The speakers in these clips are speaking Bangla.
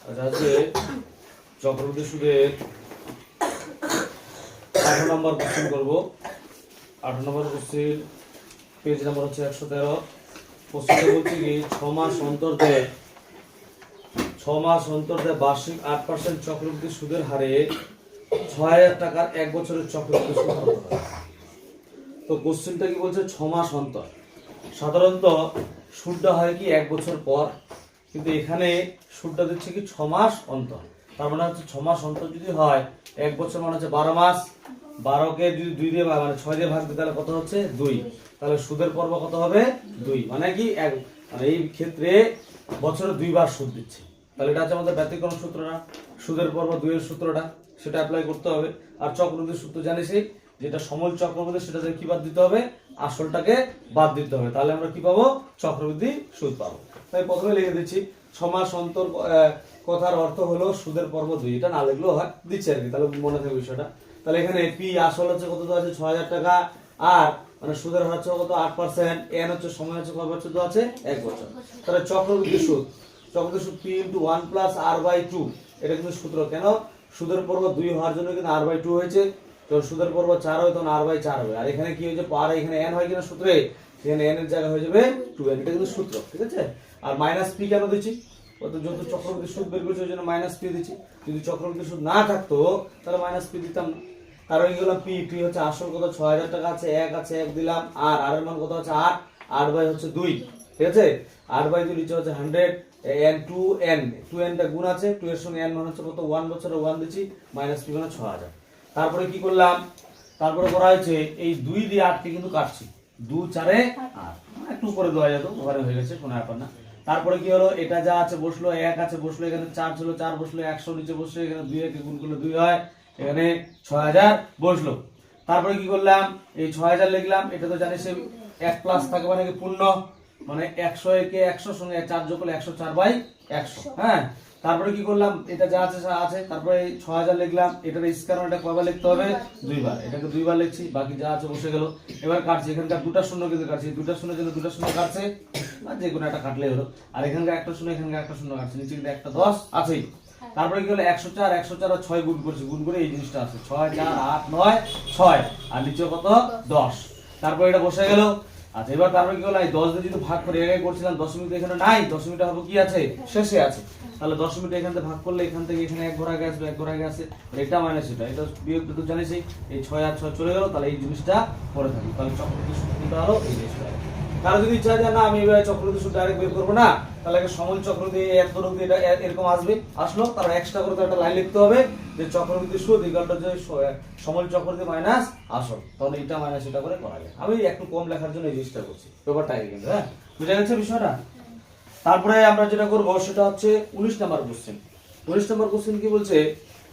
আচ্ছা আজকে চক্রবৃদ্ধি সুদের 18 নম্বর কোশ্চেন করব। 18 নম্বর কোশ্চেন, পেজ নাম্বার হচ্ছে 113। কোশ্চেনটা বলছে কি 6 মাস অন্তর দেয় বার্ষিক 8% চক্রবৃদ্ধি সুদের হারে 6000 টাকার 1 বছরের চক্রবৃদ্ধি সুদ কত হয়। তো কোশ্চেনটা কি বলছে 6 মাস অন্তর। সাধারণত সুদটা হয় কি 1 বছর পর, কিন্তু এখানে সুদটা দিচ্ছে কি 6 মাস অন্তর। তার মানে হচ্ছে 6 মাস অন্তর যদি হয় 1 বছর মানে হচ্ছে 12 মাস। 12কে যদি 2 দিয়ে মানে 6 দিয়ে ভাগ দিই তাহলে কত হচ্ছে 2। তাহলে সুদের পর্ব কত হবে 2, মানে কি মানে এই ক্ষেত্রে বছরে 2 বার সুদ দিচ্ছে। তাহলে এটা হচ্ছে আমাদের ব্যতিক্রম সূত্রটা, সুদের পর্ব 2 এর সূত্রটা, সেটা অ্যাপ্লাই করতে হবে। আর চক্রবৃদ্ধি সূত্র জানিসই, যেটা সমল চক্রবৃদ্ধি সেটাতে কি বাদ দিতে হবে, আসলটাকে বাদ দিতে হবে। তাহলে আমরা কি পাবো, চক্রবৃদ্ধি সুদ পাবো। তাই প্রথমে লিখে দিচ্ছি 6 মাস অন্তর কথার অর্থ হলো সুদের পর্ব 2। এটা না লিখলেও হয়, দিচ্ছে আর কি, তাহলে মনে থাকবে বিষয়টা। তাহলে এখানে পি আসল হচ্ছে কত দেওয়া আছে 6000 টাকা, আর মানে সুদের হার হচ্ছে কত 8%, এন হচ্ছে সময় হচ্ছে কয় বছর দেওয়া আছে 1 বছর। তাহলে চক্রবৃদ্ধি সুদ পি ইনটু 1 প্লাস r/2, এটা কিন্তু সূত্র। কেন সুদের পর্ব 2 হওয়ার জন্য কিন্তু r/2 হয়েছে। তো সুদের পর্ব 4 হয় তখন r/4 হবে। আর এখানে কি হয়েছে পার, এখানে n হয় কিনা সূত্রে, এখানে n এর জায়গা হয়ে যাবে 2n, এটা কিন্তু সূত্র, ঠিক আছে। আর মাইনাস পি কেন দিচ্ছি, যত চক্রবৃদ্ধি সুদ বের করছে ওই জন্য মাইনাস পি দিচ্ছি। যদি চক্রবৃদ্ধি সুদ না থাকতো তাহলে মাইনাস পি দিতাম না। কারণ কি হলো পি হচ্ছে আসল কত 6000 টাকা আছে, 1 আছে 1 দিলাম, আর এর মান কত আছে 8 বাই হচ্ছে 2, ঠিক আছে। 8/2 নিচে হচ্ছে 100, n 2n টা গুণ আছে, 2 এর সঙ্গে n মান হচ্ছে কত 1 বছরে 1 দিচ্ছি, মাইনাস পি মানে 6000। তারপরে কি করলাম, তারপরে করা হয়েছে এই 2 দিয়ে 8 কে কিন্তু কাটছি, 2 4 এ 8, একটু উপরে দেওয়া যেত, ওখানে হয়ে গেছে, কোনো ব্যাপার না। তারপরে কি হলো, এটা যা আছে বসলো, 1 আছে বসলো, এখানে 4 ছিল 4 বসলো, 100 নিচে বসলো, এখানে 2 কে গুণ করলে 2 হয়, এখানে 6000 বসলো। তারপরে কি করলাম, এই 6000 লিখলাম, এটা তো জানিস 1 প্লাস থাকে মানে কি পূর্ণ, মানে 100 কে 100 সঙ্গে 4 যোগ করলে 104/100। হ্যাঁ, তারপরে কি করলাম, এটা যা আছে আছে, তারপরে 6000 লিখলাম, এটার স্কয়ার এটা কয়বার লিখতে হবে 2 বার, এটাকে 2 বার লিখছি, বাকি যা আছে বসে গেল। এবার কাটছি, এখানকার দুটো শূন্য কিন্তু কাটছি, দুটো শূন্যের জন্য দুটো শূন্য কাটছে, আর যে কোনো একটা কাটলেই হলো। আর এখানকার একটা শূন্য, এখানকার একটা শূন্য কাটছে, নিচে কিন্তু একটা 10 আছেই। তারপরে কি হলো 104 আর 6 গুণ করছি, গুণ করে এই জিনিসটা আছে 6 4 8 9 6, আর নিচে কত 10। তারপর এটা বসে গেল। আচ্ছা, এবার তারপরে কি হলো, এই 10 দিয়ে যদি ভাগ করে এটাই করছিলাম, দশমিক এখানে নাই, দশমিকটা হবে কি আছে শেষে আছে। তাহলে দশমিকটা এখান থেকে ভাগ করলে এখান থেকে এখানে 1 ঘর আগে আসবে, 1 ঘর আগে আসে, এটা মাইনাস এটা বিয়োগ তো জানিসই, এই 6 আর 6 চলে গেল, তাহলে এই জিনিসটা পরে থাকবে। তাহলে চক্রবৃদ্ধি সুদ কিন্তু হলো এই জিনিসটা। কারো যদি ইচ্ছা যায় না আমি এবারে চক্রবৃদ্ধি সুদ ডাইরেক্ট বের করবো না, তাহলে একটা সমল চক্রবৃদ্ধি এত রূপ এটা এরকম আসবে, আসলো, তারপর এক্সট্রা করে একটা লাইন লিখতে হবে যে চক্রবৃদ্ধি সুদ ইকুয়ালটা যে সমল চক্রবৃদ্ধি মাইনাস আসল, তাহলে এটা মাইনাস এটা করে করা যায়। আমি একটু কম লেখার জন্য এই জিনিসটা করছি, ব্যাপারটা কিন্তু। হ্যাঁ, বুঝা গেছে বিষয়টা। তারপরে আমরা যেটা করব সেটা হচ্ছে 19 নম্বর কোশ্চেন। 19 নম্বর কোশ্চেন কি বলছে,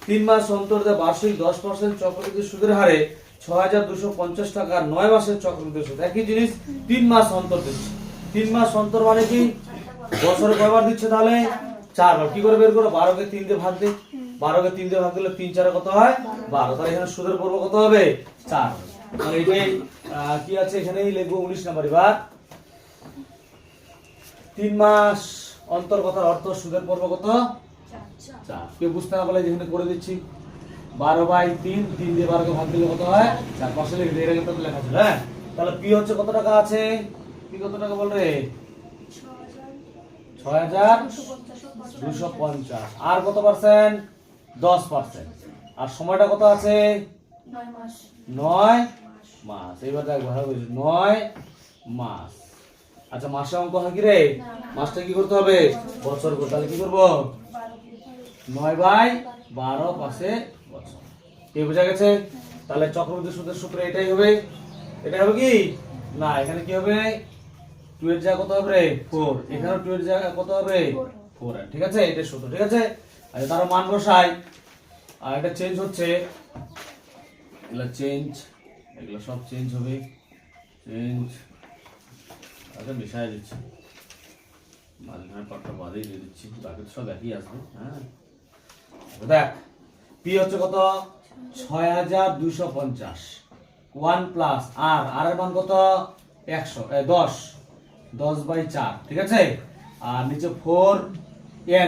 3 মাস অন্তর বার্ষিক 10% চক্রবৃদ্ধি সুদের হারে 6250 টাকা 9 মাসের চক্রবৃদ্ধি সুদ। একই জিনিস 3 মাস অন্তর দিচ্ছে। 3 মাস অন্তর মানে কি বছরে কয়বার দিচ্ছে, তাহলে 4 বার। কি করে বের করো, 12 কে 3 দিয়ে ভাগ দিই, 12 কে 3 দিয়ে ভাগ দিলে 3 4 কত হয় 12, তাহলে এখানে সুদের পর্ব কত হবে 4। মানে এটাই কি আছে এখানেই লিখবো 19 নম্বর। এবার 3 মাস অন্তর কথার অর্থ সুদের পর্ব কত 4। কেউ বুঝতে না পারলে যেখানে করে দিচ্ছি 12/3, 3 দিয়ে 12 কে ভাগ দিলে কত হয় 4, পাশে লিখে দিই, এর আগে তো লেখা ছিল। হ্যাঁ, তাহলে পি হচ্ছে কত টাকা আছে, পি কত টাকা বল রে 6250, আর কত পার্সেন্ট 10%, আর সময়টা কত আছে 9 মাস। এবার দেখ ভালো বুঝি 9 মাস। আচ্ছা, মাসে অঙ্ক হয় কি রে, মাসটা কি করতে হবে বছর করতে, তাহলে কি করবো 9/12 পাশে বছর। কি বোঝা গেছে। তাহলে চক্রবৃদ্ধি সুদের সূত্র এটাই হবে, এটা হবে কি না, এখানে কি হবে 2 এর জায়গা কত হবে রে 4, এখানেও 2 এর জায়গা কত হবে 4, ঠিক আছে, এটা সূত্র, ঠিক আছে। আচ্ছা, তার মান বসাই, আর এটা চেঞ্জ হচ্ছে, এগুলো চেঞ্জ, এগুলো সব চেঞ্জ হবে, চেঞ্জ। আচ্ছা, মিশাই দিচ্ছি, মাঝখানে পাটটা বাদেই দিয়ে দিচ্ছি, বাকি সব একই আসবে। হ্যাঁ, দেখ পি হচ্ছে কত 6250, 1 প্লাস আর এর মান কত 100 10/4, ঠিক আছে। আর নিচে 4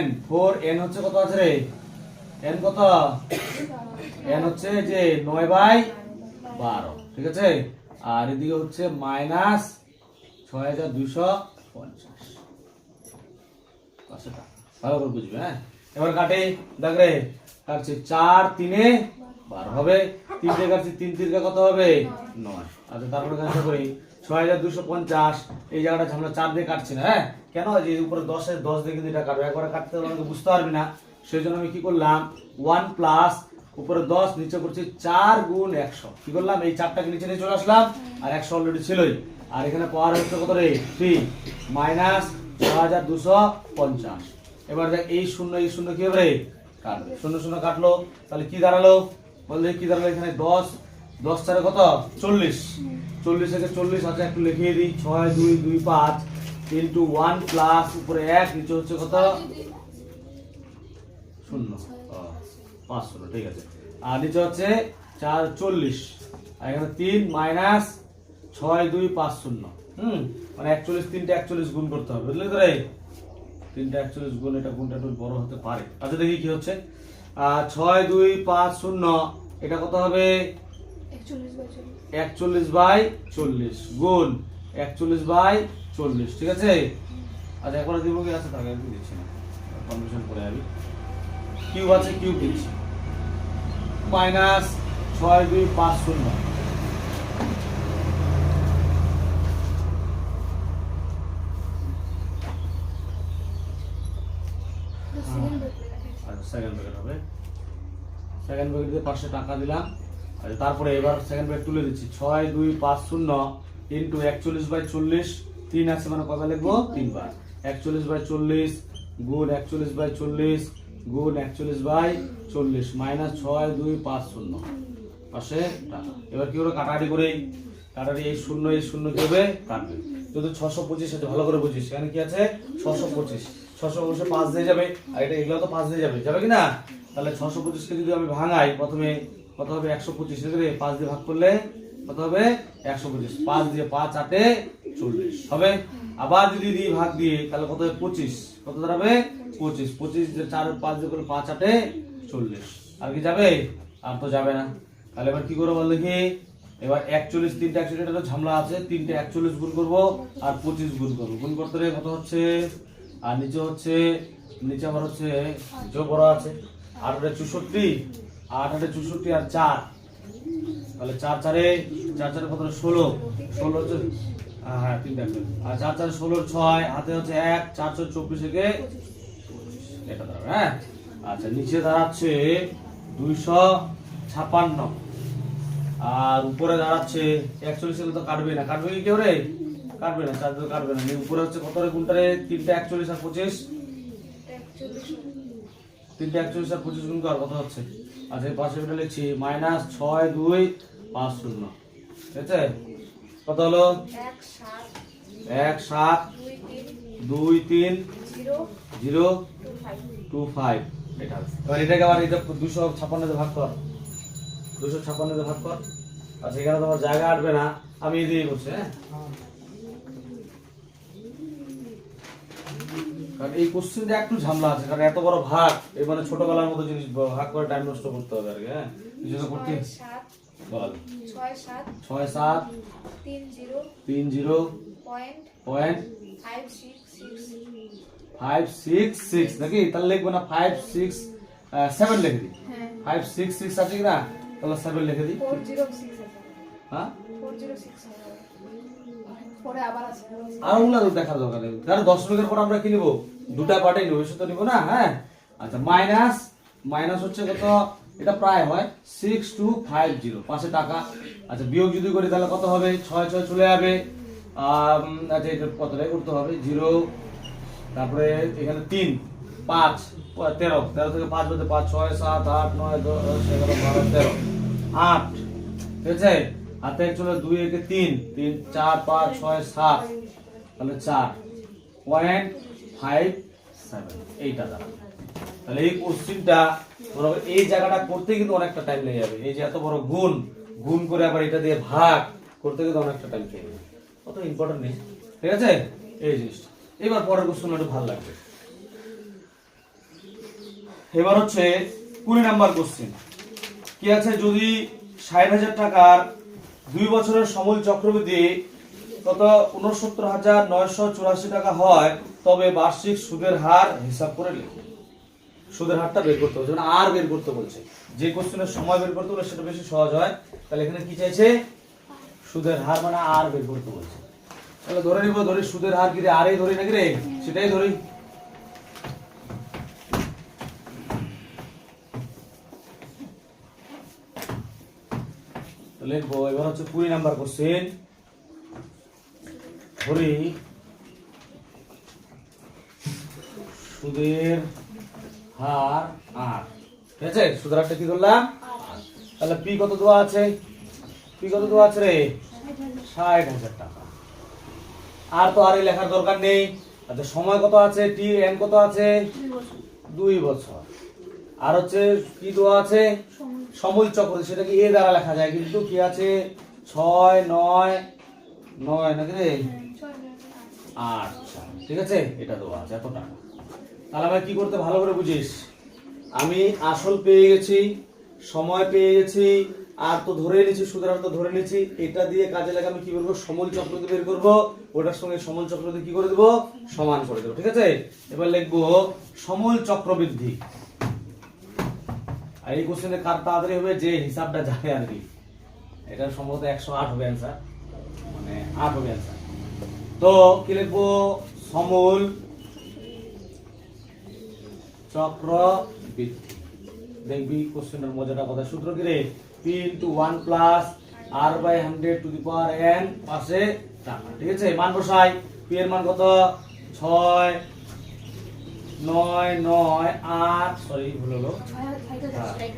n 4n হচ্ছে কত আছে রে n কত n হচ্ছে যে 9/12 ঠিক আছে আর এদিকে হচ্ছে মাইনাস 6250 পাঁচশো টাকা ভালো করে বুঝবে হ্যাঁ এবার কাটে দেখ রে কাটছে 4 3 12 হবে 3 দিয়ে কাটছে 3 3 কত হবে 9 আচ্ছা তারপরে কাটছে করি 6250 এই জায়গাটা আমরা 4 দিয়ে কাটছি না হ্যাঁ কেন যে উপরে 10 এর 10 দিয়ে কিন্তু এটা কাটবে একবার কাটতে হলে আমাকে বুঝতে পারবি না সেজন্য আমি কি করলাম 1 প্লাস উপরে 10 নিচে করছি 4 গুণ 100 কি করলাম এই 4টাকে নিচে নিয়ে চলে আসলাম আর 100 অলরেডি ছিলই আর এখানে পাওয়ার হচ্ছে কত রে 3 মাইনাস 6250 এবার দেখ এই শূন্য কি হবে রে কাটবে শূন্য শূন্য কাটলো তাহলে কি দাঁড়ালো বললে কি দাঁড়ালো এখানে 10 10 4 কত 40 40 থেকে 40 আছে একটু লিখিয়ে দিই 6 2 2 5 ইনটু 1 প্লাস উপরে 1 নিচে হচ্ছে কত 0 5 ঠিক আছে আর নিচে হচ্ছে 4 40 আর এখানে 3 মাইনাস 6 2 5 0 মানে 41 3টা 41 গুণ করতে হবে বুঝলি তো রে 3টা 41 গুণ এটা গুণটা একটু বড় হতে পারে আচ্ছা দেখি কি হচ্ছে 6 2 5 0 এটা কত হবে 41/40 গুণ 41/40 ঠিক আছে আচ্ছা একবার দিব কি আছে তাহলে আমি দিচ্ছি না কনভার্সন করে আমি কিউব আছে কিউব দিচ্ছি মাইনাস 6 2 5 0 সেকেন্ড ব্র্যাকেট হবে সেকেন্ড ব্র্যাকেটে 500 টাকা দিলাম আর তারপরে এবার সেকেন্ড ব্র্যাকেট তুলে দিচ্ছি 6 2 5 0 ইনটু 41/40 3 আছে মানে কত লিখবো 3 বার 41/40 গুণ 41/40 গুণ 41/40 মাইনাস 6 2 5 0 পাশে টাকা এবার কি করে কাটাকাটি করে কাটাকাটি এই শূন্য কি হবে কাটবে যদি 625 আছে ভালো করে বুঝিস এখানে কি আছে 625 625 5 দিয়ে যাবে আর এটা এগুলো তো 5 দিয়ে যাবে কি না তাহলে 625 কে যদি আমি ভাঙাই প্রথমে কত হবে 125 এর 5 দিয়ে ভাগ করলে কত হবে 125 5 দিয়ে 5 8 40 হবে আবার যদি দিই ভাগ দিয়ে তাহলে কত হবে 25 কত দাঁড়াবে 25 দিয়ে 4 5 দিয়ে করলে 5 8 40 আর কি যাবে আর তো যাবে না তাহলে এবার কি করব বল দেখি এবার 41 তিনটা 41 এটা তো ঝামলা আছে তিনটা 41 গুণ করব আর 25 গুণ করব গুণ করতে রে কত হচ্ছে আর নিচে আবার হচ্ছে যোগ বড় আছে 8 8 64 8 8 64 আর 4 তাহলে 4 4 কত 16 16 হচ্ছে হ্যাঁ তিনটা আর 4 4 16 6 হাতে হচ্ছে 1 4 4 24 থেকে এটা দাঁড়াবে হ্যাঁ আচ্ছা নিচে দাঁড়াচ্ছে 256 আর উপরে দাঁড়াচ্ছে 41 এর তো কাটবে কি কেউ রে কাটবে না 4 তো কাটবে না উপরে হচ্ছে কত রে গুণটা রে 3টা 41 আর 25 3টা 41 আর 25 গুণ কর কত হচ্ছে আচ্ছা এই পাশে এটা লিখছি মাইনাস 6 2 5 0 ঠিক আছে কত হলো 1 7 2 3 0 2 5 এটা এবার এটাকে আবার এটা 256 তে ভাগ কর 256 তে ভাগ কর আচ্ছা এখানে তোমার জায়গা আটবে না আমি এই দিয়ে করছি হ্যাঁ কারণ এই কোশ্চেনটা একটু ঝামেলা আছে কারণ এত বড় ভাগ এই মানে ছোটবেলার মতো জিনিস ভাগ করে টাইম নষ্ট করতে হবে আর কি হ্যাঁ কিছু করতে বল 6 7 3 0 পয়েন্ট 566 নাকি তাহলে লিখবো না 5 6 7 লিখে দিই 566 আছে কি না তাহলে 7 লিখে দিই 406 আছে হ্যাঁ 406 পরে আবার আছে আর ওগুলা তো দেখা দরকার নেই কারণ 10 টাকার পর আমরা কি নিব দুটা পার্টে নিব এসে তো নিব না হ্যাঁ আচ্ছা মাইনাস হচ্ছে কত এটা প্রায় হয় 6250 পাশে টাকা আচ্ছা বিয়োগ যদি করি তাহলে কত হবে 6 6 চলে যাবে আচ্ছা এটা কতটাই করতে হবে 0 তারপরে এখানে 3 5 13 থেকে 5 বাদে 5 6 7 8 9 10 11 12 13 8 ঠিক আছে হাতে চলে 2 1 3 3 4 5 6 7 তাহলে 4.57 এইটা দাঁড়াবে তাহলে এই কোশ্চেনটা ধরো এই জায়গাটা করতে কিন্তু অনেকটা টাইম লেগে যাবে এই যে এত বড় গুণ করে আবার এটা দিয়ে ভাগ করতে কিন্তু অনেকটা টাইম লেগে যাবে কত ইম্পর্টেন্ট নেই ঠিক আছে এই জিনিসটা এবার পরের কোশ্চেন একটু ভালো লাগবে এবার হচ্ছে 20 নাম্বার কোশ্চেন। কি আছে, যদি 60,000 টাকার 2 বছরের সমূল চক্রবৃদ্ধি কত 69,984 টাকা হয়, তবে বার্ষিক সুদের হার হিসাব করে লিখো। সুদের হারটা বের করতে হবে, যেমন আর বের করতে বলছে, যে কোশ্চেনের সময় বের করতে বলে সেটা বেশি সহজ হয়। তাহলে এখানে কি চাইছে, সুদের হার মানে আর বের করতে বলছে। তাহলে ধরে নিব, ধরি সুদের হার কি রে, আরই ধরি নাকি রে, সেটাই ধরি। লিখবো। এবার হচ্ছে 20 নাম্বার কোশ্চেন। ধরি সুদের হার আর, ঠিক আছে, সুদের হারটা কি করলাম, তাহলে পি কত দেওয়া আছে, পি কত দেওয়া আছে রে, 60,000 টাকা। আর তো আর লেখার দরকার নেই। আচ্ছা সময় কত আছে, টি এন কত আছে, 2 বছর। আর হচ্ছে কি দেওয়া আছে, সমূল চক্র, সেটা কি এ দ্বারা লেখা যায়, কিন্তু কি আছে 6 9 9 নাকি রে, আচ্ছা ঠিক আছে, এটা দেওয়া আছে এত টাকা। তাহলে আমরা কি করতে, ভালো করে বুঝিস, আমি আসল পেয়ে গেছি, সময় পেয়ে গেছি, আর তো ধরে নিয়েছি, সুদের হার তো ধরে নিয়েছি। এটা দিয়ে কাজে লাগে আমি কি করবো, সমূল চক্রবৃদ্ধি বের করবো, ওটার সঙ্গে সমূল চক্রবৃদ্ধি কি করে দেবো, সমান করে দেবো, ঠিক আছে। এবার লিখবো সমূল চক্রবৃদ্ধি। আর এই কোশ্চেনে কার তাড়াতাড়ি হবে, যে হিসাবটা জানে আর কি। এটা সম্ভবত 108 হবে অ্যান্সার, মানে 8 হবে অ্যান্সার। তো কি লিখবো, সমূল চক্রবৃদ্ধি। দেখবি কোশ্চেনের মজাটা কথা, সূত্র কি রে, p * 1 + r/100 to the power n পাশে টাকা, ঠিক আছে। মান বসাই, p এর মান কত 6 9 9 8, সরি ভুল হলো,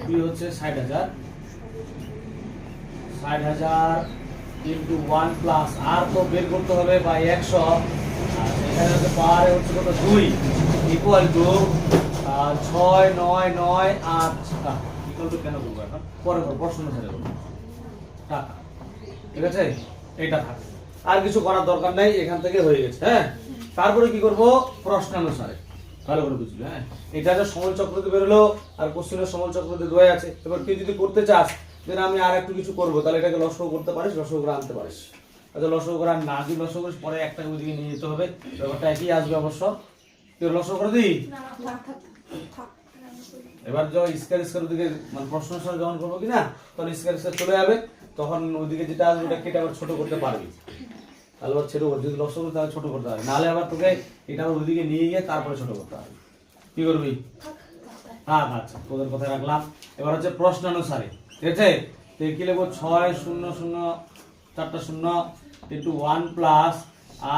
p হচ্ছে 60,000, 60,000 * 1 + r তো বের করতে হবে বাই 100, আর এখানে হচ্ছে পাওয়ারে হচ্ছে কত 2 ইকুয়াল টু 6 9 9 8 টাকা। ইকুয়াল টু কেন করবো এখন, পরে প্রশ্ন ছেড়ে দেবো, টাকা, ঠিক আছে। এটা থাকে, আর কিছু করার দরকার নাই, এখান থেকে হয়ে গেছে। হ্যাঁ, তারপরে কি করব, প্রশ্নানুসারে ভালো করে বুঝবি। হ্যাঁ, এটা যে সমূল চক্রবৃদ্ধি বেরোলো, আর কোশ্চেনের সমূল চক্রবৃদ্ধি দেওয়া আছে। এবার তুই যদি করতে চাস যে আমি আর একটু কিছু করবো, তাহলে এটাকে লসগু করতে পারিস, লসগু করে আনতে পারিস। আচ্ছা লসগু করে না, যদি লসগু করিস পরে একটা ওইদিকে নিয়ে যেতে হবে, ব্যাপারটা একই আসবে অবশ্য। তুই লসগু করে দিই। এবার যখন স্কয়ার স্কয়ার ওদিকে মানে প্রশ্ন অনুসারে যখন করবো কিনা, তখন স্কয়ার স্কয়ার চলে যাবে, তখন ওইদিকে যেটা আসবে ওটা কেটে আবার ছোট করতে পারবি। তাহলে আবার ছোট করবি, যদি লসগু তাহলে ছোট করতে হবে, নাহলে আবার তোকে এটা আবার ওইদিকে নিয়ে গিয়ে তারপরে ছোট করতে হবে। কি করবি, হ্যাঁ আচ্ছা তোদের কথা রাখলাম। এবার হচ্ছে প্রশ্নানুসারে, ঠিক আছে। কি লিখবো, 6 0 0 4টা 0 * 1 +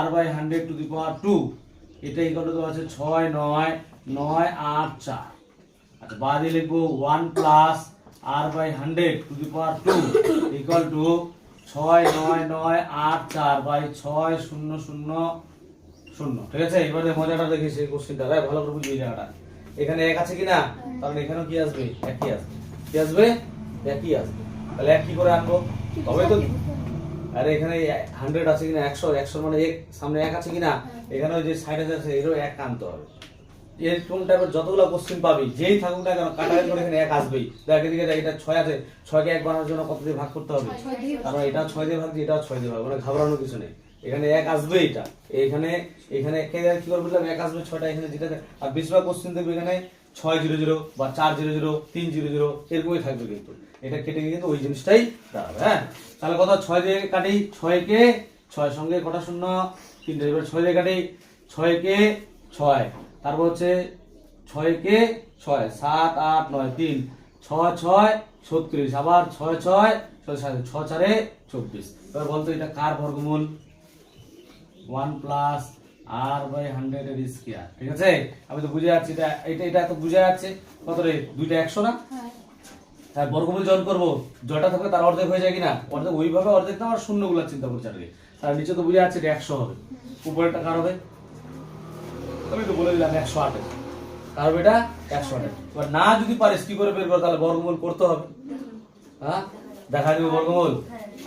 r/100 টু দি পাওয়ার 2, এটা ইকুয়াল টু আছে 6 9 9 8 4। আচ্ছা বাদে লিখবো 1 + r/100 to the power 2 equal to 6 9 9 8 4/6 0 0 0, ঠিক আছে। এবারে মজাটা দেখিস এই কোশ্চেনটা, ভালো করে বুঝবি এই জায়গাটা। এখানে 1 আছে কিনা, কারণ এখানেও কি আসবে, একই আসবে, কি আসবে, একই আসবে। তাহলে এক কি করে আনবো, তবে তো, আরে এখানে 100 আছে কিনা, 100 100 মানে 1 সামনে 1 আছে কিনা, এখানে ওই যে 60,000 আছে এরও 1 আনতে হবে। এরকম টাইপের যতগুলো কোশ্চেন পাবি, যেই থাকুক না কেন, কাটাকাটি করে এখানে 1 আসবেই। দেখ এদিকে এটা 6 আছে, 6 কে 1 বানানোর জন্য কত দিয়ে ভাগ করতে হবে, কারণ এটা 6 দিয়ে ভাগ দিয়ে এটাও 6 দিয়ে ভাগ, মানে ঘাবড়ানোর কিছু নেই। এখানে 1 আসবে, এটা এখানে এখানে কি করে বললাম, 1 আসবে 6টা এখানে, যেটা আর বেশিরভাগ কোশ্চেন দেখবে এখানে 6 0 0 বা 4 0 0 3 0 0 এরকমই থাকবে, কিন্তু এটা কেটে গিয়ে কিন্তু ওই জিনিসটাই দাঁড়াবে। হ্যাঁ, তাহলে কত, 6 দিয়ে কাটি, 6 কে 6 সঙ্গে কটা শূন্য, 3, এবার 6 দিয়ে কাটি, 6 কে 6, তারপর হচ্ছে 6 কে 6 7 8 9 3 6 6 36, আবার 6 6 6 4 24। এবার বলতো এটা কার বর্গমূল, 1 + r/100 এর স্কয়ার, ঠিক আছে। আমি তো বুঝে যাচ্ছি, এটা তো বুঝে যাচ্ছে, কত রে, দুইটা 100 না, তার বর্গমূল যখন করবো, জয়টা থাকবে তার অর্ধেক হয়ে যায় কিনা, অর্ধেক ওইভাবে অর্ধেক না, আর শূন্যগুলো চিন্তা করছে আর কি। তার নিচে তো বুঝে যাচ্ছে এটা 100 হবে, উপরেরটা কার হবে, আমি তো বলে দিলাম 108, কার হবে এটা 108। এবার না যদি পারিস কি করে বের করো, তাহলে বর্গমূল করতে হবে। হ্যাঁ, দেখা দিবে বর্গমূল।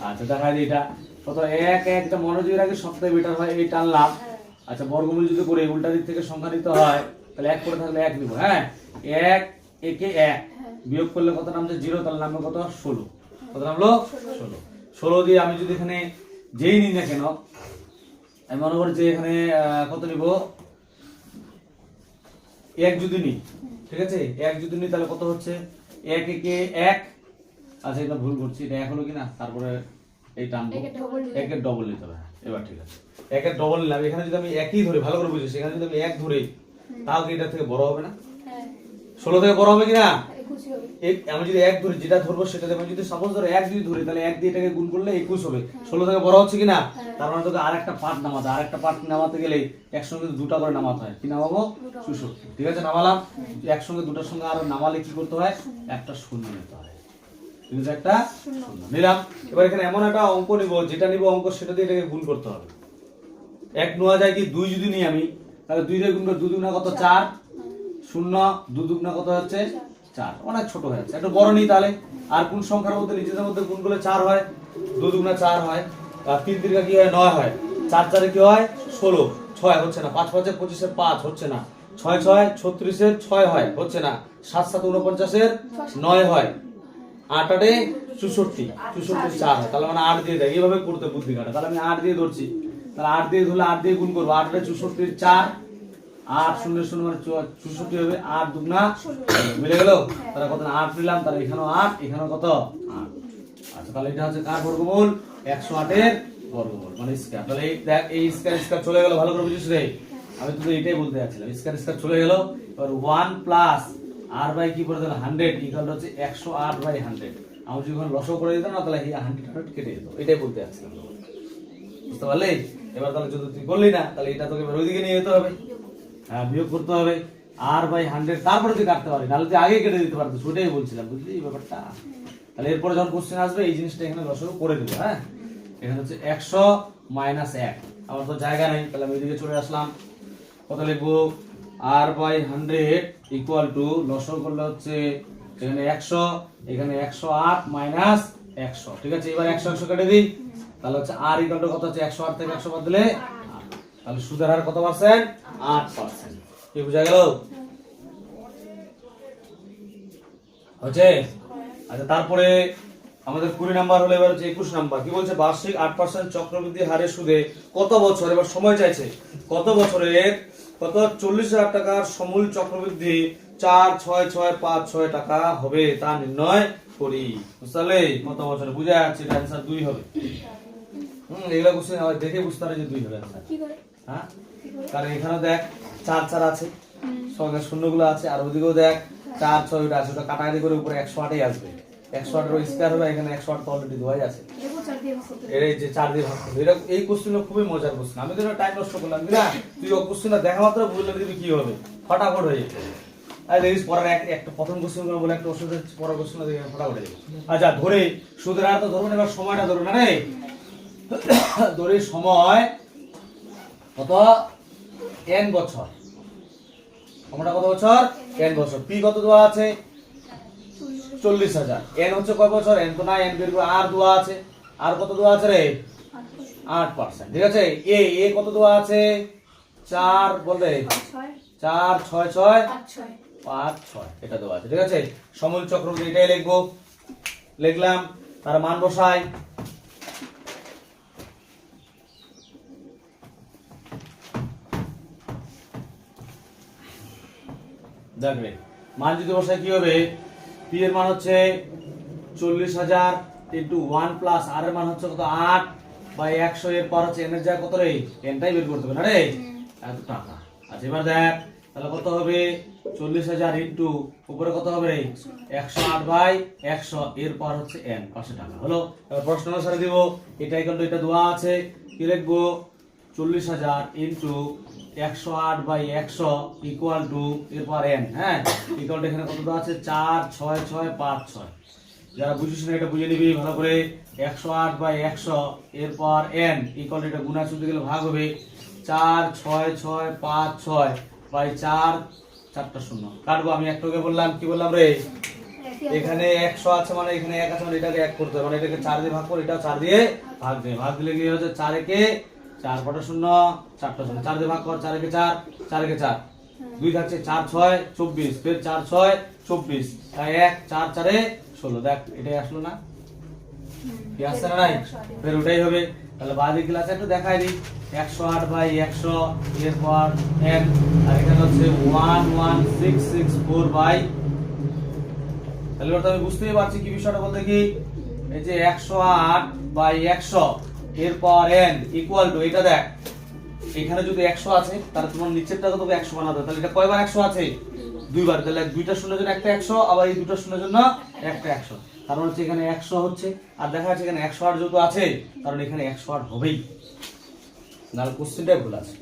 আচ্ছা দেখা দিই, এটা কত, 1 1টা মনোযোগ রাখি, সবথেকে বেটার হয় এই টানলাম। আচ্ছা বর্গমূল যদি করে উল্টা দিক থেকে সংখ্যা নিতে হয়, তাহলে 1 করে থাকলে 1 নিব। হ্যাঁ, 1 একে 1 বিয়োগ করলে কত নামছে 0, তাহলে নামবে কত 16। কত নামলো 16। 16 দিয়ে আমি যদি এখানে যেই নিই না কেন, আমি মনে করি যে এখানে কত নিব 1 যদি নিই, ঠিক আছে 1 যদি নিই তাহলে কত হচ্ছে 1 একে 1। আচ্ছা এটা ভুল করছি, এটা 1 হলো কিনা, তারপরে এই টানবো 1 এর ডবল নিতে হবে। এবার ঠিক আছে 1 এর ডবল নিলাম, এখানে যদি আমি একই ধরে ভালো করে বুঝি, সেখানে যদি আমি 1 ধরে তাও কি এটা থেকে বড় হবে না? 16 থেকে বড় হবে কিনা? আমি যদি 1 ধরি, যেটা ধরবো সেটা আমি যদি সাপোজ ধরো 1 যদি ধরি, তাহলে 1 দিয়ে এটাকে গুণ করলে 21 হবে। 16 থেকে বড় হচ্ছে কিনা? তার মানে তোকে আরেকটা পার্ট নামাতে, আরেকটা পার্ট নামাতে গেলে একসঙ্গে দুটো করে নামাতে হয়। কি নামাবো? 64। ঠিক আছে নামালাম, একসঙ্গে দুটোর সঙ্গে আরো নামালে কি করতে হয়? একটা শূন্য নিতে হয়। ঠিক আছে একটা শূন্য নিলাম। এবার এখানে এমন একটা অঙ্ক নিব, যেটা নিব অঙ্ক সেটা দিয়ে এটাকে গুণ করতে হবে। 1 নেওয়া যায় কি 2 যদি নিই আমি, তাহলে 2 দিয়ে গুণ করে 2 দুগুণা কত 4, 0 2 দুগুণা কত হচ্ছে 4। অনেক ছোট হয়ে যাচ্ছে, একটু বড় নিই তাহলে। আর কোন সংখ্যার মধ্যে নিজেদের মধ্যে গুণ করলে 4 হয়? 2 দুগুণা 4 হয়, আর 3 তিরিকা কি হয় 9 হয়, 4 4 কি হয় 16, 6 হচ্ছে না, 5 5 25 5 হচ্ছে না, 6 6 36 6 হয়, হচ্ছে না, 7 7 49 9 হয়, 8 8 64 64 4 হয়, তাহলে মানে 8 দিয়ে দেয়। এইভাবে করতে বুদ্ধি কাটা। তাহলে আমি 8 দিয়ে ধরছি, তাহলে 8 দিয়ে ধরলে 8 দিয়ে গুণ করবো, 8 8 64 4, 8 0 0 মানে 64 হবে, 8 দুগুণা মিলে গেল। তাহলে কত 8 নিলাম, তাহলে এখানেও 8, এখানেও কত 8। আচ্ছা তাহলে এটা হচ্ছে কার বর্গমূল? 108 এর বর্গমূল মানে স্কয়ার। তাহলে এই দেখ এই স্কয়ার স্কয়ার চলে গেল, ভালো করে বুঝিস রে, আমি তো এটাই বলতে যাচ্ছিলাম, স্কয়ার স্কয়ার চলে গেল। এবার 1 প্লাস আর বাই কি করে দিলাম 100 ইকুয়াল হচ্ছে 108 বাই 100। আমি যখন লসও করে দিতাম না, তাহলে এই 100 কেটে যেত। এটাই বলতে যাচ্ছিলাম, বুঝতে পারলি? এবার তাহলে যদি তুই বললি না, তাহলে এটা তোকে এবার ওইদিকে নিয়ে যেতে হবে, হ্যাঁ বিয়োগ করতে হবে আর বাই 100, তারপরে তুই কাটতে পারি, নাহলে তুই আগে কেটে দিতে পারতিস। ওটাই বলছিলাম, বুঝলি এই ব্যাপারটা? তাহলে এরপরে যখন কোশ্চেন আসবে এই জিনিসটা এখানে লসও করে দেবো। হ্যাঁ এখানে হচ্ছে 100 মাইনাস 1, আমার তো জায়গা নেই, তাহলে আমি এদিকে চলে আসলাম। কত লিখবো? আর বাই 100 ইকুয়াল টু লসও করলে হচ্ছে এখানে 100, এখানে 108 মাইনাস 100। ঠিক আছে এবার 100 100 কেটে দিই, তাহলে হচ্ছে আর ইকুয়াল টু কত হচ্ছে 108 থেকে 100 বাদ দিলে 8। তাহলে সুদের হার কত পার্সেন্ট? 8%। কি বুঝা গেল? হচ্ছে আচ্ছা তারপরে আমাদের 20 নাম্বার হলো, এবার হচ্ছে 21 নাম্বার। কি বলছে? বার্ষিক 8% চক্রবৃদ্ধি হারে সুদে কত বছর, এবার সময় চাইছে, কত বছরে কত 40,000 টাকার সমূল চক্রবৃদ্ধি 4 6 6 5 6 টাকা হবে তা নির্ণয় করি। বুঝলে কত বছরে? বুঝা যাচ্ছে এটা অ্যানসার 2 হবে। এগুলা কোশ্চেন আবার দেখে বুঝতে পারে যে 2 হবে অ্যানসার। কি করে? হ্যাঁ কারণ এখানে দেখ 4 4 আছে, সঙ্গে শূন্যগুলো আছে, আর ওদিকেও দেখ 4 6 ওটা আছে, ওটা কাটাকাটি করে উপরে 108 আসবে। 108 এর স্কয়ার হবে, এখানে 108 তো অলরেডি দেওয়াই আছে। এর এই যে 4 দিয়ে ভাগ করবে, এটা এই কোশ্চেনটা খুবই মজার কোশ্চেন। আমি তো টাইম নষ্ট করলাম না, তুই ওই কোশ্চেনটা দেখা মাত্র বুঝলে দিবি কি হবে, ফটাফট হয়ে যাবে। আর দেখিস পরের একটা প্রথম কোশ্চেন করে বলে একটা ওষুধ পরের কোশ্চেনটা দেখে ফটাফট হয়ে যাবে। আচ্ছা ধরে সুদের হার তো ধরবেন, এবার সময়টা ধরুন না রে, ধরে সময় কত n বছর, সময়টা কত বছর? n বছর। পি কত দেওয়া আছে? 40,000। n হচ্ছে কয় বছর? n তো না, n বের করে আর দেওয়া আছে, আর কত দেওয়া আছে রে? 8%। ঠিক আছে এ এ কত দেওয়া আছে? 4 বলবে 4 6 6 5 6 এটা দেওয়া আছে। ঠিক আছে সমূল চক্রবৃদ্ধি এটাই লিখবো, লিখলাম, তার মান বসাই। দেখবে মান যদি বসাই কি হবে? পি এর মান হচ্ছে 40,000 ইনটু 1 প্লাস আর এর মান হচ্ছে কত 8 বাই 100, এর পর হচ্ছে n এর জায়গা কত রে? nটাই বের করতে হবে না রে, এত টাকা। আচ্ছা এবার দেখ তাহলে কত হবে? 40,000 ইনটু উপরে কত হবে রে? 108 বাই 100, এর পর হচ্ছে n, 500 টাকা হলো। এবার প্রশ্ন অনুসারে দিব, এটা ইকুয়াল টু এটা দেওয়া আছে, কি লিখবো? 40,000 ইনটু 108 বাই 100 ইকুয়াল টু এরপর n, হ্যাঁ ইকুয়াল টু এখানে কত দেওয়া আছে? 4 6 6 5 6। যারা বুঝিস না এটা বুঝে নিবি ভালো করে। 108 বাই 100 এরপর n ইকুয়াল টু এটা গুণা শুনতে গেলে ভাগ হবে 4 6 6 5 6 বাই 4 4টা শূন্য কাটবো। আমি একটুকে বললাম, কি বললাম রে? এখানে 100 আছে মানে এখানে 1 আছে মানে এটাকে 1 করতে হবে, মানে এটাকে 4 দিয়ে ভাগ করে এটাও 4 দিয়ে ভাগ দে, ভাগ দিলে কি হচ্ছে 4 একে 4 কটা শূন্য 4টা শূন্য, 4 দিয়ে ভাগ কর, 4 একে 4 4 একে 4 2 থাকছে 4 6 24, ফের 4 6 24, তাই 1 4 4 16। দেখ এটাই আসলো না, কি আসছে না নাই? ফের ওটাই হবে। তাহলে বাঁ দিকে আছে একটু দেখাই দিই, 108 বাই 100 এরপর n, আর এখানে হচ্ছে 11664 বাই, তাহলে ওটা আমি বুঝতেই পারছি কি বিষয়টা বলতে কি, এই যে 108 বাই 100 এরপর n ইকুয়াল টু, এটা দেখ এখানে যদি 100 আছে তাহলে তোমার নিচেরটা তো তোকে 100 বানাতে হবে, তাহলে এটা কয়বার 100 আছে? দুইবার। তাহলে দুইটা শূন্যের জন্য একটা 100, আবার এই দুটো শূন্যের জন্য একটা 100, কারণ হচ্ছে এখানে 100 হচ্ছে, আর দেখা যাচ্ছে এখানে 108 যেহেতু আছে কারণ এখানে 108 হবেই, নাহলে কোশ্চেনটাই ভুল আছে।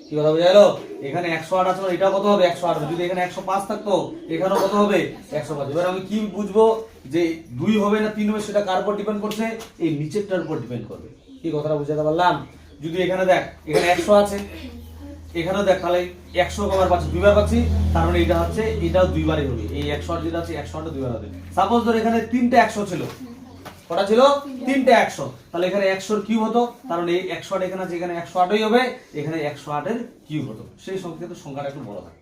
কি কথা বোঝা গেল? এখানে 108 আছে মানে এটা কত হবে? 108 হবে। যদি এখানে 105 থাকতো এখানেও কত হবে? 105। এবার আমি কি বুঝবো যে 2 হবে না 3 হবে সেটা কার উপর ডিপেন্ড করছে? এই নিচেরটার উপর ডিপেন্ড করবে। কি কথাটা বুঝাতে পারলাম? যদি এখানে দেখ এখানে 100 আছে, এখানেও দেখ তাহলে 100 কবার পাচ্ছি? দুইবার পাচ্ছি, তার মানে এটা হচ্ছে এটাও দুইবারই হবে। এই 108 যেটা আছে 108 দুইবার হবে। সাপোজ ধর এখানে 3টা 100 ছিল, কটা ছিল? 3টা 100, তাহলে এখানে 100 এর কিউব হতো, কারণ এই 108 এখানে আছে, এখানে 108ই হবে, এখানে 108 এর কিউব হতো। সেই সংখ্যা তো সংখ্যাটা একটু বড় থাকে।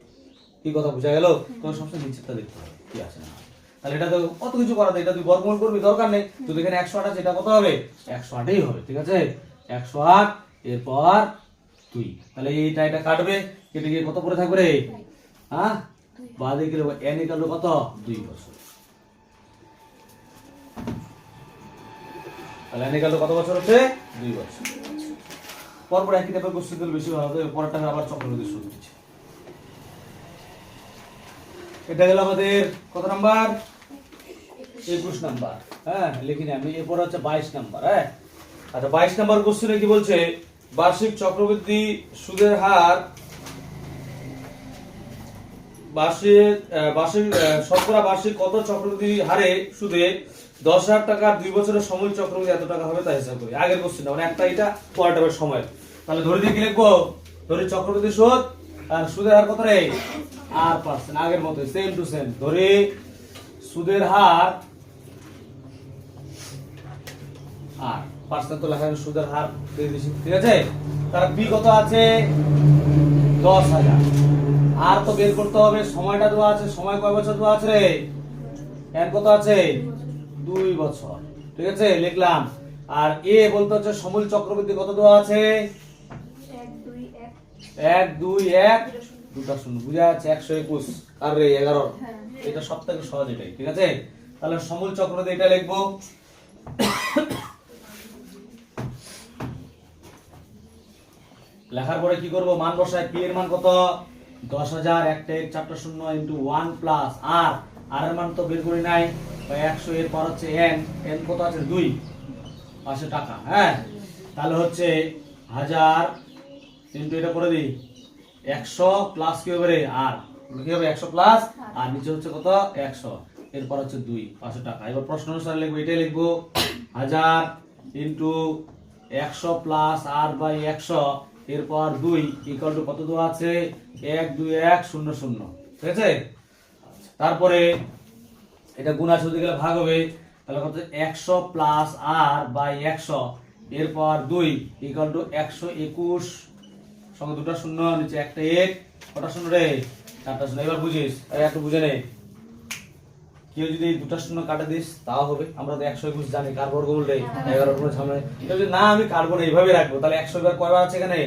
কি কথা বোঝা গেল? তোমার সবসময় নিচেরটা দেখতে হবে কি আছে না। তাহলে এটা তো কত কিছু করা যায়, এটা তুই বর্গমূল করবি দরকার নেই, যদি এখানে 108 আছে এটা কত হবে? 108ই হবে। ঠিক আছে, 108 এরপর 2, তাহলে এইটা এটা কাটবে, কেটে গিয়ে কত পড়ে থাকবে রে? হ্যাঁ, বাঁ দিকে n ইকুয়াল টু কত? 2 বছর। তাহলে n ইকুয়াল টু কত বছর হচ্ছে? 2 বছর। পরপর একই টাইপের কোশ্চেন দিলে বেশি ভালো হবে, পরেরটা আবার চক্রবৃদ্ধি শুরু হচ্ছে। এটা গেল আমাদের কত নাম্বার? 21 নাম্বার। হ্যাঁ লিখিনি আমি, এরপর হচ্ছে 22 নাম্বার। হ্যাঁ আচ্ছা, 22 নাম্বার কোশ্চেনে কি বলছে? বার্ষিক চক্রবৃদ্ধি সুদের হার, শতকরা বার্ষিক কত চক্রবৃদ্ধি হারে সুদে 10,000 টাকার 2 বছরের সময় চক্রবৃদ্ধি এত টাকা হবে তা হিসাব করি। আগের কোশ্চেনটা মানে একটা এটা, পরেরটা হবে সময়। তাহলে ধরে দিয়ে কি লিখবো? ধরে চক্রবৃদ্ধি সুদ আর সুদের হার কত রে? r%, আগের মতো সেম টু সেম। ধরে সুদের হার আর পার্সেন্ট তো লেখা, সুদের হার দিয়ে দিছি। ঠিক আছে, তার বি কত আছে? 10,000। আর তো বের করতে হবে, সময়টা দেওয়া আছে, সময় কয় বছর দেওয়া আছে রে? এর কত আছে? 2 বছর। ঠিক আছে, লিখলাম। আর এ বলতে হচ্ছে সমূল চক্রবৃদ্ধি কত দেওয়া আছে? 1 2 1 দুটা শূন্য, বুঝা যাচ্ছে? 121 আর রে 11। এটা সবথেকে সহজ এটাই। ঠিক আছে, তাহলে সমূল চক্রবৃদ্ধি এটা লিখবো। লেখার পরে কি করব? মান বসাই। পি এর মান কত? 10,000, একটা 4টা শূন্য ইনটু 1 প্লাস আর, আর এর মান তো বের করি নাই, 100 এর পর হচ্ছে n, n কত আছে? 2, পাশে টাকা। হ্যাঁ, তাহলে হচ্ছে 1000 ইনটু এটা করে দিই 100 প্লাস কি হবে রে? আর কি হবে? 100 প্লাস আর নিচে হচ্ছে কত? 100, এরপর হচ্ছে 2, 500 টাকা। এবার প্রশ্ন অনুসারে লিখবো, এটাই লিখবো 1000 ইনটু 100 প্লাস আর বাই 100 এরপর 2 ইকুয়াল টু কত দেওয়া আছে? 1 2 1 0 0। ঠিক আছে, তারপরে এটা গুণ আছে, ওদিকে গেলে ভাগ হবে। তাহলে কত? 100 প্লাস আর বাই 100 এরপর 2 ইকুয়াল টু 121, সঙ্গে দুটো শূন্য, নিচে একটা 1, কটা শূন্য রে? 4টা শূন্য। এবার বুঝিস, একটু বুঝে নে। কেউ যদি দুটা শূন্য কাটে দিস তাও হবে। আমরা তো 121 জানি, কার বর্গমূল রে? 11 কোনো ঝামেলা। এটা যদি না আমি কাটবো না, এইভাবে রাখবো, তাহলে 100 বার কয়বার আছে এখানে?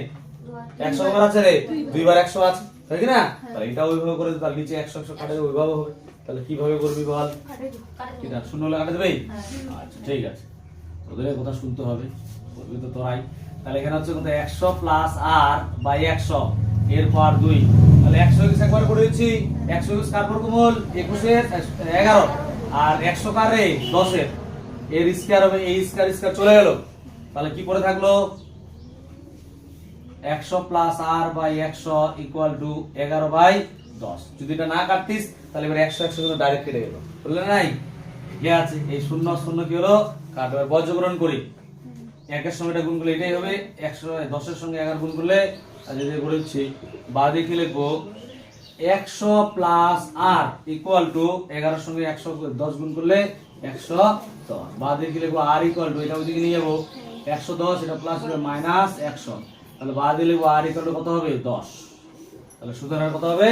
100 বার আছে রে, 2 বার 100 আছে, তাই কি না? তাহলে এটা ওইভাবে করে দিতে, নিচে 100 100 কাটে ওইভাবে হবে। তাহলে কিভাবে করবি বল? এটা শূন্য হলে কাটে দেবে? আচ্ছা ঠিক আছে, তোদের কথা শুনতে হবে, করবি তো তোরাই। তাহলে এখানে হচ্ছে কত? 100 প্লাস আর বাই 100 এরপর 2, তাহলে 121 একবার করে দিচ্ছি। 121 কার বর্গমূল? 21 এর 11, আর 100 কার রে? 10 এর। এর স্কয়ার হবে, এই স্কয়ার স্কয়ার চলে গেল। তাহলে কি পড়ে থাকলো? 100 প্লাস আর বাই 100 ইকুয়াল টু 11 বাই 10। যদি এটা না কাটতিস তাহলে এবার 100 100 কিন্তু ডাইরেক্ট কেটে গেল, বুঝলে নাই? কি আছে? এই শূন্য শূন্য কি হলো? কাটবে। বর্গগ্রহণ করি, 1 এর সঙ্গে এটা গুণ করলে এটাই হবে, 110 এর সঙ্গে 11 গুণ করলে, আর যদি করেছি বাঁ দিকে লিখবো 100 প্লাস আর ইকুয়াল টু 11 এর সঙ্গে 110 গুণ করলে 110। বাঁ দিকে লিখবো আর ইকুয়াল টু, এটা ওইদিকে নিয়ে যাবো 110, এটা প্লাস হবে মাইনাস 100। তাহলে বাঁ দিকে লিখবো আর ইকুয়াল টু কত হবে? 10। তাহলে সুদের হার কত হবে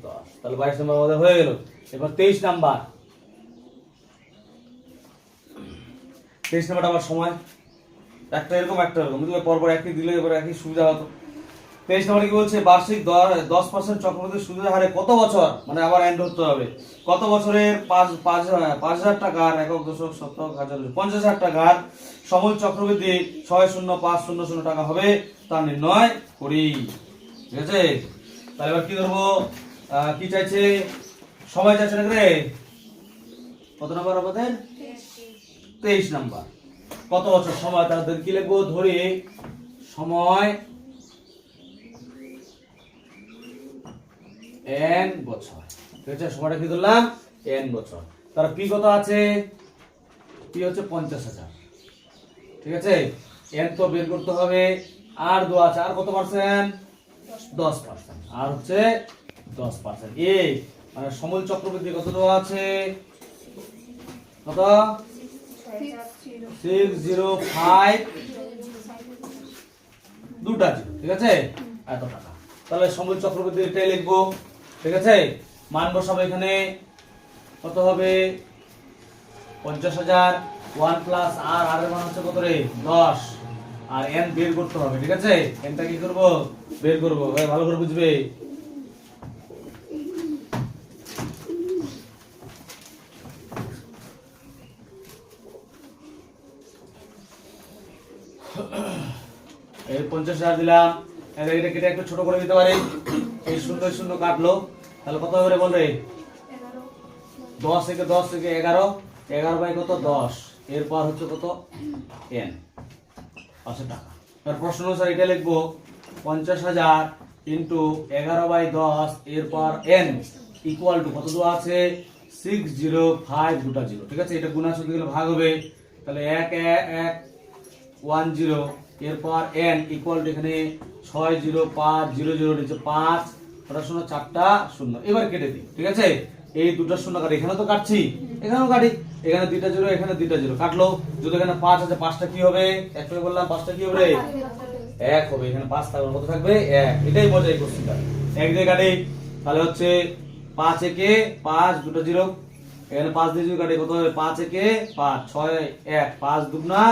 10। তাহলে 22 নাম্বার আমাদের হয়ে গেল। এবার 23 নাম্বার। 23 নাম্বারটা আবার সময় একটা এরকম দিলে পরপর একই দিলে এবার একই সুবিধা হতো। 23 নাম্বার কি বলছে, বার্ষিক 10% চক্রবৃদ্ধি সুদের হারে কত বছর, মানে আবার এন্ড ধরতে হবে, কত বছরের 5,000 টাকার একক দশক শতক হাজার 50,000 টাকার সমূল চক্রবৃদ্ধি 60500 টাকা হবে তা নির্ণয় করি। ঠিক আছে, তাহলে এবার কি ধরবো, কি চাইছে, সময় চাইছে নাকি রে? কত নাম্বার আমাদের 23 নাম্বার। কত বছর সময়, তাদের কি লিখবো, ধরি সময় n বছর। ঠিক আছে, সময়টা কি ধরলাম n বছর। তার পি কত আছে, পি হচ্ছে 50,000। ঠিক আছে, n তো বের করতে হবে, আর দেওয়া আছে আর কত পার্সেন্ট, 10%, আর হচ্ছে 10%। এ মানে সমূল চক্রবৃদ্ধি কত দেওয়া আছে, কত 605 দুটা ছিল। ঠিক আছে, এত টাকা। তাহলে সমূল চক্রবৃদ্ধি এটাই লিখবো। ঠিক আছে, মান বসাবো এখানে, কত হবে 50,000, 1 প্লাস আর আর এর মান হচ্ছে কত রে 10, আর n বের করতে হবে। ঠিক আছে, nটা কি করব, বের করব, ভাই ভালো করে বুঝবে। এই 50,000 দিলাম, এটা কেটে একটু ছোট করে দিতে পারি, এই শূন্য শূন্য কাটলো, তাহলে কত হবে রে বল রে, 10 থেকে 11, 11 বাই কত 10, এরপর হচ্ছে কত n 500 টাকা। এর প্রশ্ন অনুসারে এটা লিখবো 50,000 ইনটু 11 বাই 10 এরপর n ইকুয়াল টু কত দেওয়া আছে 605 দুটা জিরো। ঠিক আছে, এটা গুণা করতে গেলে ভাগ হবে, তাহলে 1110 এরপর n ইকুয়াল টু এখানে 60500 নিচে 5 ওটা শূন্য 4টা শূন্য। এবার কেটে দিই। ঠিক আছে, এই দুটো শূন্য কাটি, এখানে তো কাটছি, এখানেও কাটি, এখানে দুইটা জিরো, এখানে দুইটা জিরো কাটলো, যদি এখানে 5 আছে 5টা কি হবে, এক করে বললাম 5টা কি হবে, 1 হবে, এখানে 5 থাকবে, কত থাকবে 1। এটাই মজা এই কোশ্চেনটা, এক দিয়ে কাটি, তাহলে হচ্ছে 5 একে 5 দুটো জিরো, এখানে 5 দিয়ে যদি কাটি কত হবে, 5 একে 5 6 1 5 দুগুণা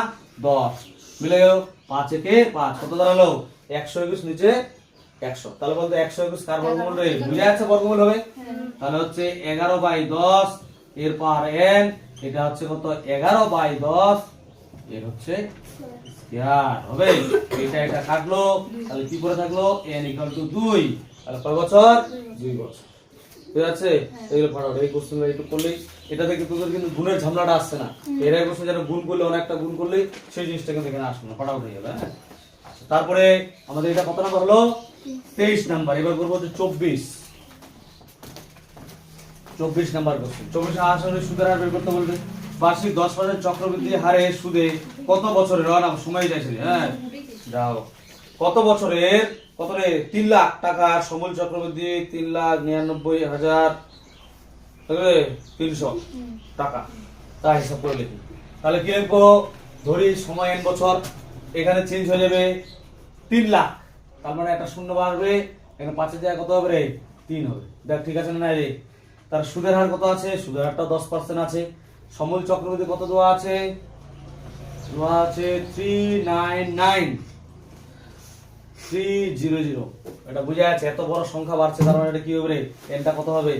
10 মিলে গেল, 5 একে 5 কত দাঁড়ালো 121 নিচে 100। তাহলে বলতে 121 কার বর্গমূল রে, বুঝে যাচ্ছে বর্গমূল হবে, তাহলে হচ্ছে 11 বাই 10 এরপর n, এটা হচ্ছে কত 11 বাই 10 এর হচ্ছে স্কয়ার হবে। এটা কাটলো, তাহলে কি করে থাকলো n ইকুয়াল টু 2, তাহলে কয় বছর 2 বছর। ঠিক আছে, এইগুলো ফাটাও, এই কোশ্চেন একটু করলেই এটা থেকে তোদের কিন্তু গুণের ঝামেলাটা আসছে না। এর আগে কোশ্চেন যারা গুণ করলে অনেকটা গুণ করলে সেই জিনিসটা কিন্তু এখানে আসবে না, ফাটাও হয়ে যাবে। হ্যাঁ, তারপরে আমাদের এটা কত নাম্বার হলো 23 নাম্বার। এবার করবো হচ্ছে 24 নাম্বার কোশ্চেন। 24 আসলে সুদের হার বের করতে বলবে, বার্ষিক 10% চক্রবৃদ্ধি হারে সুদে কত বছরের, না সময় যাইছে, হ্যাঁ যাও, কত বছরের, কত রে 3 লাখ টাকার সমূল চক্রবৃদ্ধি 3,99,300 টাকা, তা হিসাব করে লিখি। তাহলে কি লিখবো, ধরি সময় n বছর, এখানে চেঞ্জ হয়ে যাবে 3 লাখ, তার মানে একটা শূন্য বাড়বে, এখানে 5 জায়গায় কত হবে রে 3 হবে। দেখ ঠিক আছে না রে, তার সুদের হার কত আছে, সুদের হারটা 10% আছে, সমূল চক্রবৃদ্ধি কত দেওয়া আছে, 399,300। এটা বুঝে আছে, এত বড় সংখ্যা বাড়ছে, তার মানে এটা কি হবে রে, এনটা কত হবে,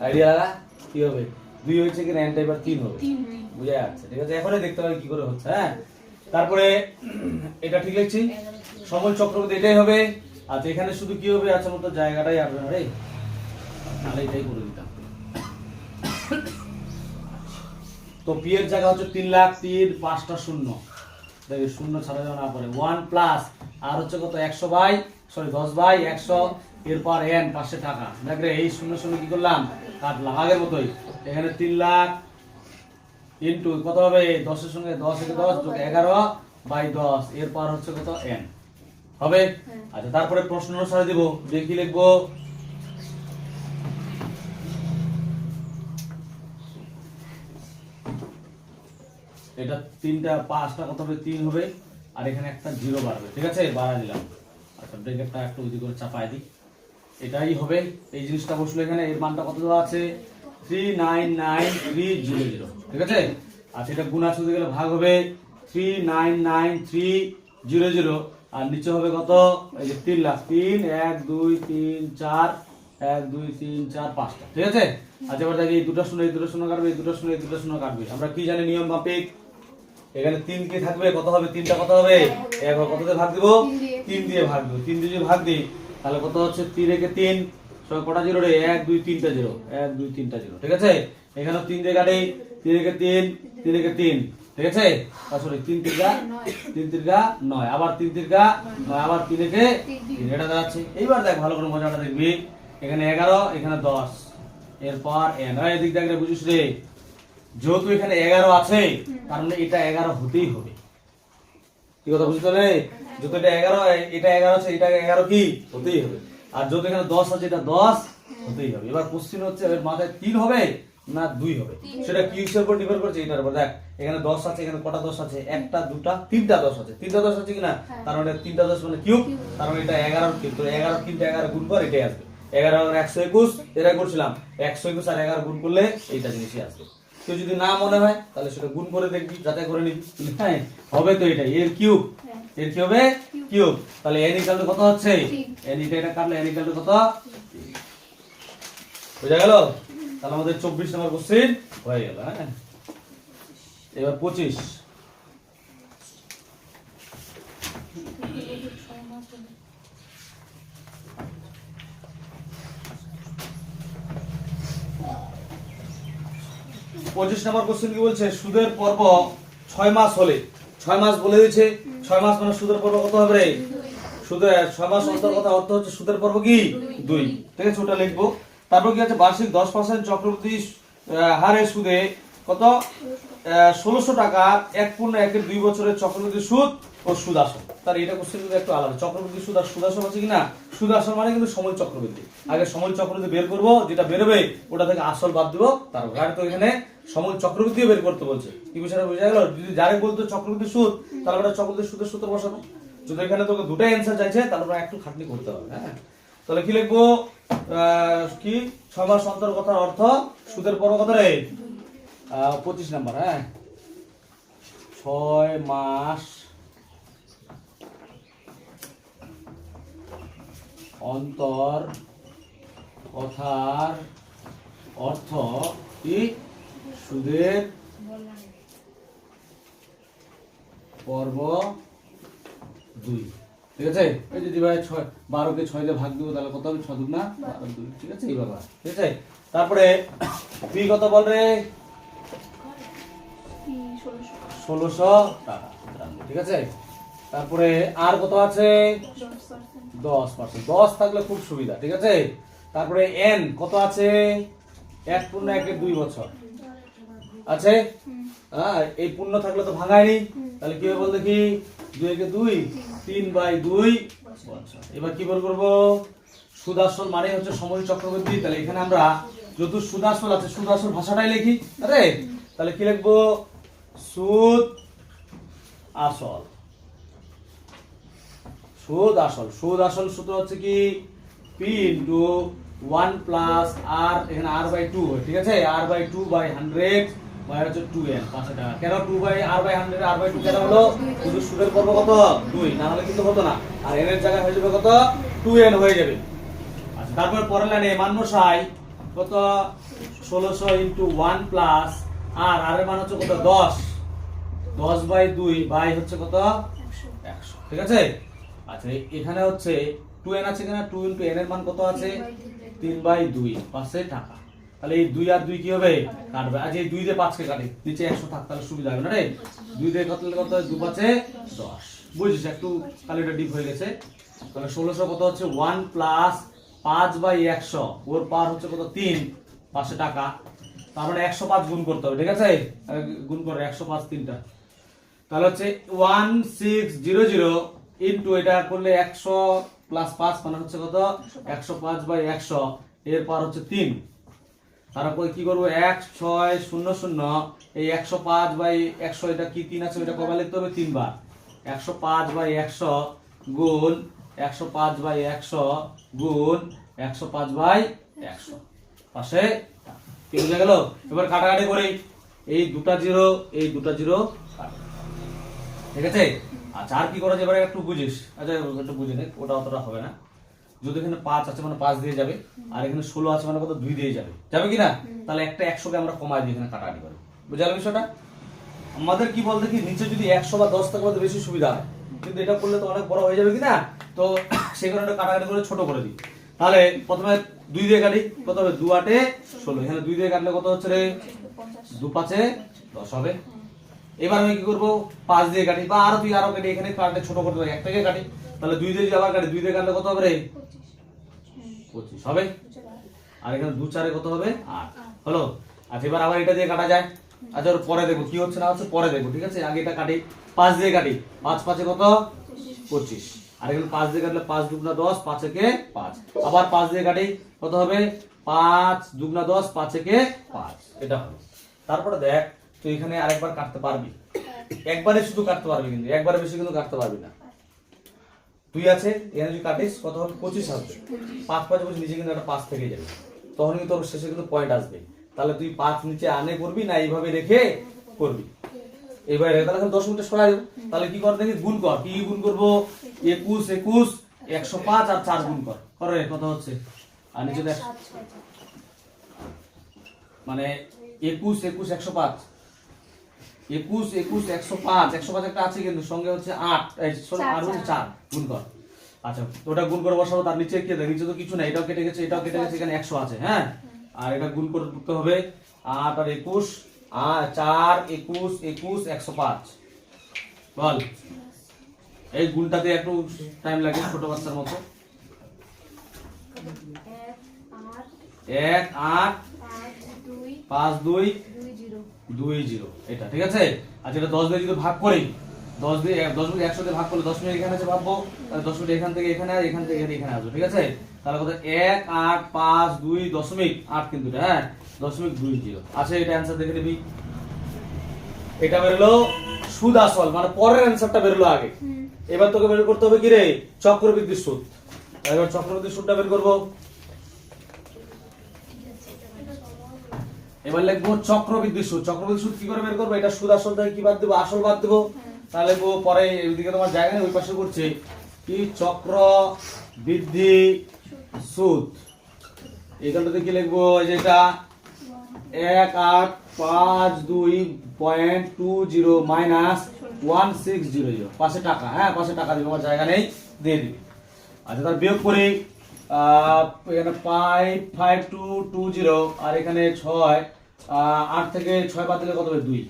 আইডিয়া লাগা, কি হবে 2 হয়েছে কিনা, এনটা এবার 3 হবে, বুঝে যাচ্ছে। ঠিক আছে, এখনই দেখতে পারি কি করে হচ্ছে। হ্যাঁ, তারপরে এটা ঠিক লিখছি, সমূল চক্রবৃদ্ধি এটাই হবে। আচ্ছা, এখানে শুধু কি হবে, আচ্ছা মতো জায়গাটাই আসবে না রে, নাহলে এটাই করে দিতাম। তো পি এর জায়গা হচ্ছে 3 লাখ, 3 5টা শূন্য, দেখি শূন্য ছাড়া যেন না পড়ে, 1 প্লাস আর হচ্ছে কত 10 বাই 100 এরপর n 500 টাকা। দেখ রে, এই শূন্য শূন্য কি করলাম, কাটলাম আগের মতোই, এখানে 3 লাখ ইনটু কত হবে 10 এর সঙ্গে 10 থেকে 10 যোগ 11 বাই 10 এরপর হচ্ছে কত n হবে। আচ্ছা, তারপরে প্রশ্ন অনুসারে দিব, দেখি লিখবো এটা 3টা 5টা কত হবে 3 হবে, আর এখানে একটা 0 বাড়বে। ঠিক আছে, বাড়া দিলাম। আচ্ছা, ব্র্যাকেটটা একটু ওইদিকে করে চাপায় দিই, এটাই হবে, এই জিনিসটা বসলো এখানে। এর মানটা কত দেওয়া আছে 399,300, ঠিক আছে। আচ্ছা এটা গুণ আছে গেলে ভাগ হবে 399,300, আর নিচে হবে কত, এই যে 3 লাখ, 3 1 2 3 4 1 2 3 4 5টা, ঠিক আছে। আচ্ছা এবার দেখি এই দুটো শূন্য এই দুটো শূন্য কাটবে, এই দুটো শূন্য এই দুটো শূন্য কাটবে। আমরা কি জানি নিয়ম মাফিক, এখানে 3 কি থাকবে, কত হবে 3টা, কত হবে 1, কত দিয়ে ভাগ দিব 3 দিয়ে ভাগ দিব। 3 দিয়ে যদি ভাগ দিই তাহলে কত হচ্ছে 3 একে 3 সব কটা জিরো রে, 1 2 3টা জিরো, 1 2 3টা জিরো, ঠিক আছে। এখানে 3 দিয়ে কাটি, 3 একে 3 3 একে 3, ঠিক আছে। সরি 3 তিরকা 3 তিরকা 9, আবার 3 তিরকা 9, আবার 3 একে 3, এটা দাঁড়াচ্ছে। এইবার দেখ ভালো করে মজাটা দেখবি, এখানে 11 এখানে 10, এরপর এদিক দেখ রে, বুঝিস রে, যেহেতু এখানে 11 আছে তার মানে এটা 11 হতেই হবে, কি কথা বুঝতে পারলে। যেহেতু এটা 11, এটা 11 আছে, এটা 11 কি হতেই হবে। আর যেহেতু এখানে 10 আছে, এটা 10 হতেই হবে। এবার কোশ্চেন হচ্ছে এর মাথায় 3 হবে না 2 হবে, সেটা কি এর উপর ডিপেন্ড করছে এটার উপর। দেখ এখানে 10 আছে, এখানে কটা 10 আছে, একটা দুটা তিনটা 10 আছে, তিনটা 10 আছে কিনা, তার মানে 3টা 10 মানে কিউব, তার মানে এটা 11 কিউব। তো 11 3টা 11 গুণ কর, এটাই আসবে 11 আর 121, এটা করছিলাম 121 আর 11 গুণ করলে এইটা জিনিসই আসবে। কেউ যদি না মনে হয় তাহলে সেটা গুণ করে দেখবি, যাচাই করে নিবি, হ্যাঁ হবে তো এটাই এর কিউব। এর কি হবে কিউব, তাহলে n ইকুয়াল টু কত হচ্ছে, n এটা কাটলে n ইকুয়াল টু কত, বুঝা গেল। তাহলে আমাদের 24 নম্বর কোশ্চেন হয়ে গেল। হ্যাঁ এবার 25, নম্বর কোশ্চেন কি বলছে, সুদের পর্ব 6 মাস হলে, 6 মাস বলে দিয়েছে, 6 মাস মানে সুদের পর্ব কত হবে রে, সুদের 6 মাস অন্তর কথা অর্থ হচ্ছে সুদের পর্ব কি 2, ঠিক আছে, ওটা লিখবো। তারপর কি আছে, বার্ষিক 10% চক্রবৃদ্ধি হারে সুদে কত 1600 টাকা 1.1 2 বছরের চক্রবৃদ্ধি সুদ ও সুদ আসল। তার এটা কোশ্চেন কিন্তু একটু আলাদা, চক্রবৃদ্ধি সুদ আর সুদ আসল আছে কিনা, সুদ আসল মানে কিন্তু সময় চক্রবৃদ্ধি, আগে সময় চক্রবৃদ্ধি বের করব, যেটা বেরোবে ওটা থেকে আসল বাদ দিব, তারপর আর তো এখানে সময় চক্রবৃদ্ধি বের করতে বলছে। কি বিষয়টা বুঝা গেল। যদি যারে বলতো চক্রবৃদ্ধি সুদ, তাহলে আমরা চক্রবৃদ্ধি সুদের সূত্র বসাবো। যদি এখানে তোকে দুটাই অ্যানসার চাইছে তাহলে আমরা একটু খাটনি করতে হবে। হ্যাঁ তাহলে কি লিখবো, কি 6 মাস অন্তর কথার অর্থ সুদের পর্ব কত রে 25 নাম্বার। হ্যাঁ 6 মাস অন্তর কথার অর্থ কি সুদের পর্ব 2, ঠিক আছে। এই যদি ভাই 12 কে 6 দিয়ে ভাগ দিব তাহলে কত হবে, 6 2 না 12, ঠিক আছে এই বাবা, ঠিক আছে। তারপরে পি কত বল রে 1600 টাকা, ঠিক আছে। তারপরে আর কত আছে 10%, 10 থাকলে খুব সুবিধা, ঠিক আছে। তারপরে n কত আছে 1.1 2 বছর আছে, এই পূর্ণ থাকলে তো ভাঙায়নি, তাহলে কি হবে বল দেখি, 2 একে 2 3/2 বছর। এবার কি বের করব, সুদ আসল মানে হচ্ছে সময় চক্রবৃদ্ধি, তাহলে এখানে আমরা যত সুদ আসল আছে সুদ আসল ভাষাটাই লিখি, আরে তাহলে কি লিখবো, সুদ আসল, সুদ আসল, সুদ আসল সূত্র হচ্ছে কি p ইনটু 1 প্লাস r, এখানে r/2 হয়, ঠিক আছে, r/2/100 মানে হচ্ছে 2n 500 টাকা। কেন 2/r/100 r/2 কেন হলো, শুধু সুদের পর্ব কত 2, না হলে কিন্তু হতো না, আর n এর জায়গায় হয়ে যাবে কত 2n হয়ে যাবে। আচ্ছা তারপর পরের লাইনে মানমশাই কত 1600 ইনটু 1 প্লাস r, r এর মান হচ্ছে কত 10, 10/2 বাই হচ্ছে কত 100, ঠিক আছে। আচ্ছা এখানে হচ্ছে 2n আছে কিনা, 2 ইনটু n এর মান কত আছে 3/2 500 টাকা, তাহলে এই 2 আর 2 কি হবে কাটবে, আজ এই 2 দিয়ে 5 কে কাটে, নিচে 100 থাক তাহলে সুবিধা হবে না রে, 2 দিয়ে কত 2 5 10, বুঝছিস একটু কালিটা ডিপ হয়ে গেছে। তাহলে 1600 কত হচ্ছে 1 প্লাস 5/100, ওর পাওয়ার হচ্ছে কত 3 500 টাকা, তার মানে 105 গুণ করতে হবে, ঠিক আছে, গুণ করে 105 তিনটা, তাহলে হচ্ছে 1600 ইনটু এটা করলে 100 প্লাস 5 মানে হচ্ছে কত 105/100, এর পাওয়ার হচ্ছে 3, তারপরে কি করবো 1600, এই 105/100 এটা কি 3 আছে, এটা কবে লিখতে হবে 3 বার, 105/100 গুণ 105/100 গুণ 105/100 পাশে কি বুঝা গেল? এবার কাটাকাটি করি, এই দুটা জিরো এই দুটা জিরো ঠিক আছে। আচ্ছা আর কি করা যাবে একটু বুঝিস, আচ্ছা একটু বুঝে নে, ওটা অতটা হবে না। যদি এখানে 5 আছে মানে 5 দিয়ে যাবে, আর এখানে 16 আছে মানে কত 2 দিয়ে যাবে, যাবে কি না? তাহলে একটা 100 কে আমরা কমাই দিই এখানে কাটাকাটি করে, বুঝা গেল বিষয়টা? আমাদের কি বলতে কি নিচে যদি 100 বা 10 থাকে বেশি সুবিধা হয়, কিন্তু এটা করলে তো অনেক বড় হয়ে যাবে কি না, তো সেই কারণে কাটাকাটি করে ছোট করে দিই। তাহলে প্রথমে 2 দিয়ে কাটি, কত হবে 2 8 16, এখানে 2 দিয়ে কাটলে কত হচ্ছে রে 2 5 10 হবে। এবার আমি কি করব 5 দিয়ে কাটি, বা আরো তুই আরো কাটি, এখানে কাটলে ছোট করতে পারি, একটাকে কাটি, তাহলে 2 দিয়ে যদি আবার কাটি 2 দিয়ে কাটলে কত হবে রে 25 হবে। আর এখানে 2 4 কত হবে 8 হলো। আচ্ছা এবার আবার এটা দিয়ে কাটা যায়, আচ্ছা ওর পরে দেখো কি হচ্ছে না হচ্ছে পরে দেখো, ঠিক আছে? আগে এটা কাটি, 5 দিয়ে কাটি, 5 5 কত 25, আর এখানে 5 দিয়ে কাটলে 5 দুগুণা 10 5 একে 5, আবার 5 দিয়ে কাটি কত হবে 5 দুগুণা 10 5 একে 5, এটা হলো। তারপরে দেখ তুই এখানে আরেকবার কাটতে পারবি, একবারে শুধু কাটতে পারবি, কিন্তু একবারে বেশি কিন্তু কাটতে পারবি না। তুই আছে এখানে যদি কাটিস কত হবে 25 আসবে, 5 5 25 নিচে কিন্তু একটা 5 থেকে যাবে, তখন কিন্তু তোর শেষে কিন্তু পয়েন্ট আসবে। তাহলে তুই 5 নিচে আনে করবি না এইভাবে রেখে করবি, এবারে তাহলে 10 মিনিটে সরাই দেব। তাহলে কি কর দেখি, গুণ কর, কি গুণ করব 21 21 105 আর 4 গুণ কর, করে কত হচ্ছে, আর নিচে দেখ মানে 21 21 105 21 21 105 105 একটা আছে কিন্তু সঙ্গে হচ্ছে 8 এই সরি আর হচ্ছে 4 গুণ কর। আচ্ছা ওটা গুণ করে বসাবো, তার নিচে কি দেখ, নিচে তো কিছু নাই, এটাও কেটে গেছে এটাও কেটে গেছে, এখানে 100 আছে, হ্যাঁ। আর এটা গুণ করতে হবে 8 আর 21 আর 4 21 21 105 বল। এই গুণটাতে একটু টাইম লাগে ছোট বাচ্চার মতো। 1 8 5 2 2 0 এটা ঠিক আছে। আচ্ছা এটা 10 দিয়ে যদি ভাগ করি, 10 দিয়ে 10 মিনিট 100 দিয়ে ভাগ করলে 10 মিনিট এখানে আছে ভাববো, তাহলে 10 মিনিট এখান থেকে এখানে আর এখান থেকে এখানে আসবে, ঠিক আছে। তাহলে কত 1 8 5 2 দশমিক 8 কিন্তু এটা, হ্যাঁ 0.20 আচ্ছা এটা অ্যানসার দেখে নিবি। এটা বেরলো সুদ আসল, মানে পরের অ্যানসারটা বেরলো আগে। এবার তোকে বের করতে হবে কি রে চক্রবৃদ্ধির সুদ। এবার চক্রবৃদ্ধির সুদটা বের করব, এবার লিখবো চক্রবৃদ্ধি সুদ। চক্রবৃদ্ধি সুদ কি করে বের করবো, এটা সুদ আসল থেকে কি বাদ দেবো, আসল বাদ দেবো, তাহলে লিখবো পরে এইদিকে তোমার জায়গা নেই ওই পাশে করছে কি চক্রবৃদ্ধি সুদ। এখানটাতে কি লিখবো, যেটা 1852.20 মাইনাস 1600 পাশে টাকা, হ্যাঁ পাশে টাকা দিবি, আমার জায়গা নেই দিয়ে দিবি। আচ্ছা তার বিয়োগ করি, এখানে 55220 আর এখানে 6 8 থেকে 6 বাদ দিলে কত হবে 2,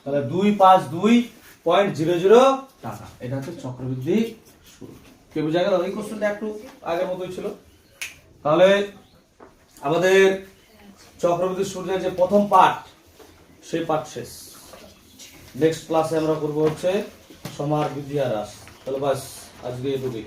তাহলে 252.00 টাকা, এটা হচ্ছে চক্রবৃদ্ধি সুদ। কে বুঝা গেল? এই কোশ্চেনটা একটু আগের মতোই ছিল। তাহলে আমাদের চক্রবৃদ্ধি সুদের যে প্রথম পার্ট সেই পার্ট শেষ। নেক্সট ক্লাসে আমরা করবো হচ্ছে সমার বৃদ্ধি আর হ্রাস। তাহলে বাস আজকে এটুকুই।